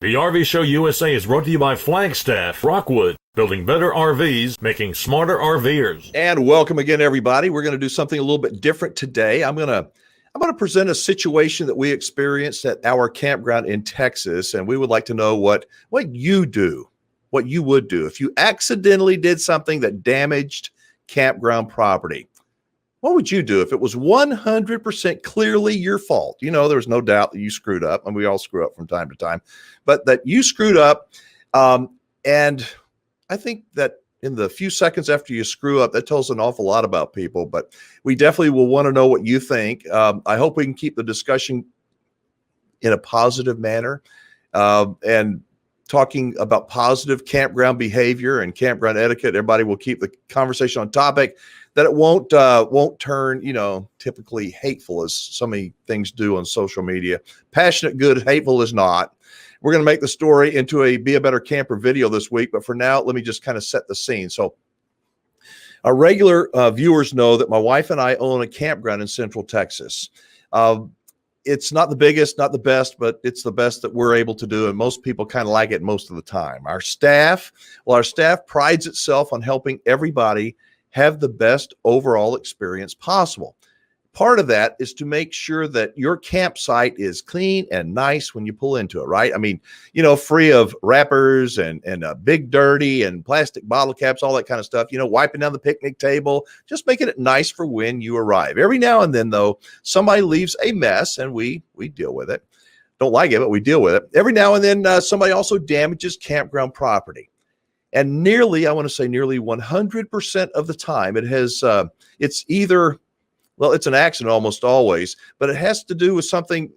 The RV Show USA is brought to you by Flagstaff, Rockwood, building better RVs, making smarter RVers. And welcome again, everybody. We're going to do something a little bit different today. I'm going to present a situation that we experienced at our campground in Texas, and we would like to know what you do, what you would do if you accidentally did something that damaged campground property. What would you do if it was 100% clearly your fault? You know, there's no doubt that you screwed up, and we all screw up from time to time, but that you screwed up. And I think that in the few seconds after you screw up, that tells an awful lot about people, but we definitely will want to know what you think. I hope we can keep the discussion in a positive manner, and talking about positive campground behavior and campground etiquette. Everybody will keep the conversation on topic, that it won't turn, typically hateful, as so many things do on social media. Passionate, good; hateful is not. We're going to make the story into a Be a Better Camper video this week, but for now, let me just kind of set the scene. So our regular viewers know that my wife and I own a campground in Central Texas. It's not the biggest, not the best, but it's the best that we're able to do, and most people kind of like it most of the time. Our staff prides itself on helping everybody have the best overall experience possible. Part of that is to make sure that your campsite is clean and nice when you pull into it, right? I mean, free of wrappers and big dirty and plastic bottle caps, all that kind of stuff, wiping down the picnic table, just making it nice for when you arrive. Every now and then, though, somebody leaves a mess, and we deal with it. Don't like it, but we deal with it. Every now and then, somebody also damages campground property. And nearly 100% of the time, it's either, well, it's an accident almost always, but it has to do with something,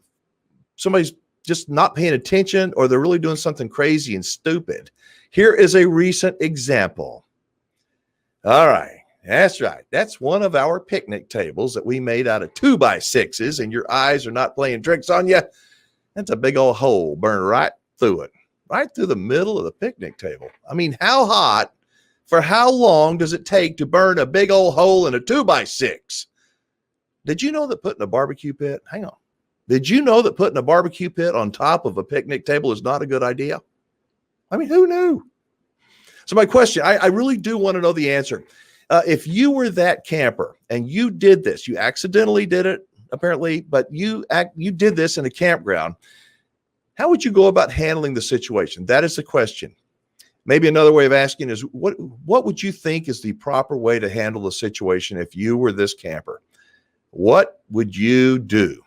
somebody's just not paying attention, or they're really doing something crazy and stupid. Here is a recent example. All right, that's right. That's one of our picnic tables that we made out of 2x6s, and your eyes are not playing tricks on you. That's a big old hole burned right through it. Right through the middle of the picnic table. I mean, how hot, for how long does it take to burn a big old hole in a 2x6? Did you know that putting a barbecue pit, did you know that putting a barbecue pit on top of a picnic table is not a good idea? I mean, who knew? So my question, I really do want to know the answer. If you were that camper and you did this, you accidentally did it, apparently, but you did this in a campground, how would you go about handling the situation? That is the question. Maybe another way of asking is, what would you think is the proper way to handle the situation if you were this camper? What would you do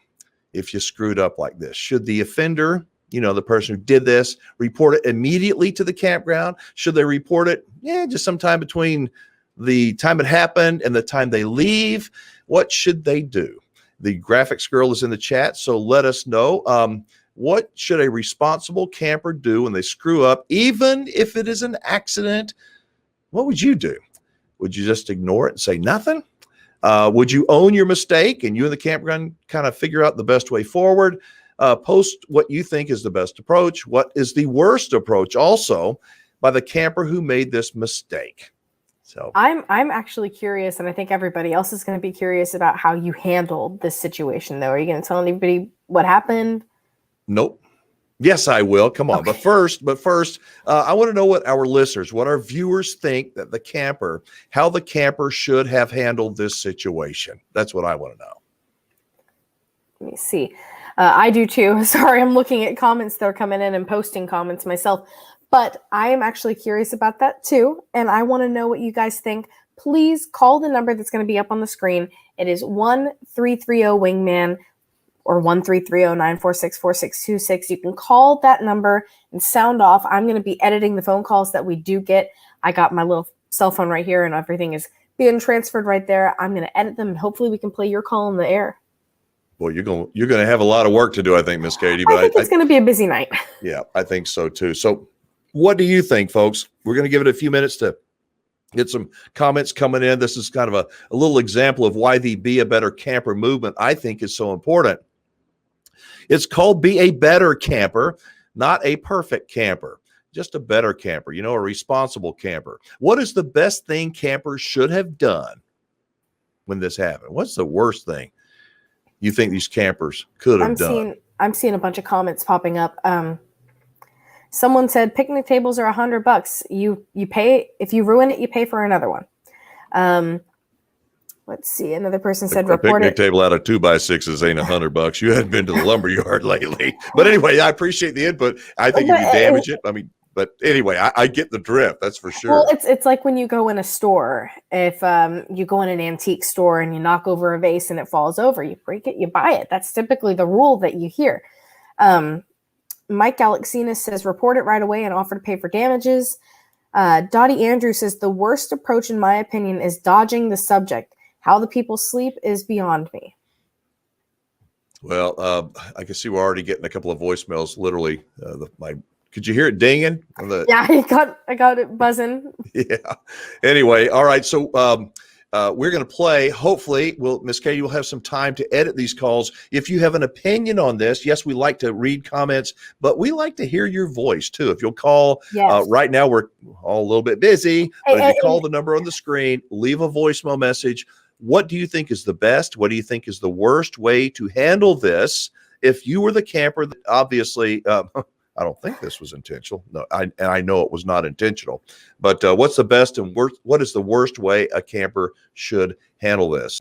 if you screwed up like this? Should the offender, the person who did this, report it immediately to the campground? Should they report it, just sometime between the time it happened and the time they leave? What should they do? The graphics girl is in the chat, so let us know. What should a responsible camper do when they screw up, even if it is an accident? What would you do? Would you just ignore it and say nothing? Would you own your mistake and you and the campground kind of figure out the best way forward? Post what you think is the best approach. What is the worst approach also by the camper who made this mistake? So I'm actually curious, and I think everybody else is going to be curious about how you handled this situation, though. Are you going to tell anybody what happened? Nope. Yes, I will. Come on. Okay. But first, I want to know what our listeners, what our viewers think that how the camper should have handled this situation. That's what I want to know. Let me see. I do too. Sorry, I'm looking at comments that are coming in and posting comments myself, but I am actually curious about that too. And I want to know what you guys think. Please call the number that's going to be up on the screen. It is 1-330-WINGMAN. or 1-330-946-4626. You can call that number and sound off. I'm going to be editing the phone calls that we do get. I got my little cell phone right here, and everything is being transferred right there. I'm going to edit them, and hopefully we can play your call in the air. Well, you're going to have a lot of work to do, I think, Miss Katie. But I think it's going to be a busy night. Yeah, I think so too. So what do you think, folks? We're going to give it a few minutes to get some comments coming in. This is kind of a little example of why the Be a Better Camper movement, I think, is so important. It's called Be a Better Camper, not a perfect camper, just a better camper, a responsible camper. What is the best thing campers should have done when this happened? What's the worst thing you think these campers could have done? I'm seeing a bunch of comments popping up. Someone said picnic tables are $100. You pay, if you ruin it, you pay for another one. Let's see. Another person said, A report picnic it. table out of 2x6s ain't $100. You hadn't been to the lumber yard lately. But anyway, I appreciate the input. I think if you damage it, I mean, but anyway, I get the drift. That's for sure. Well, it's like when you go in a store. If you go in an antique store and you knock over a vase and it falls over, you break it, you buy it. That's typically the rule that you hear. Mike Alexina says, report it right away and offer to pay for damages. Dottie Andrews says, the worst approach, in my opinion, is dodging the subject. How the people sleep is beyond me. Well, I can see we're already getting a couple of voicemails. Literally, could you hear it dinging? Yeah, I got it buzzing. Yeah. Anyway, all right. So we're going to play. Hopefully, Miss Katie will have some time to edit these calls. If you have an opinion on this, yes, we like to read comments, but we like to hear your voice too. If you'll call, right now we're all a little bit busy, but if you call the number on the screen, leave a voicemail message. What do you think is the best? What do you think is the worst way to handle this? If you were the camper, obviously, I don't think this was intentional. No, I know it was not intentional. But what's the best and worst? What is the worst way a camper should handle this?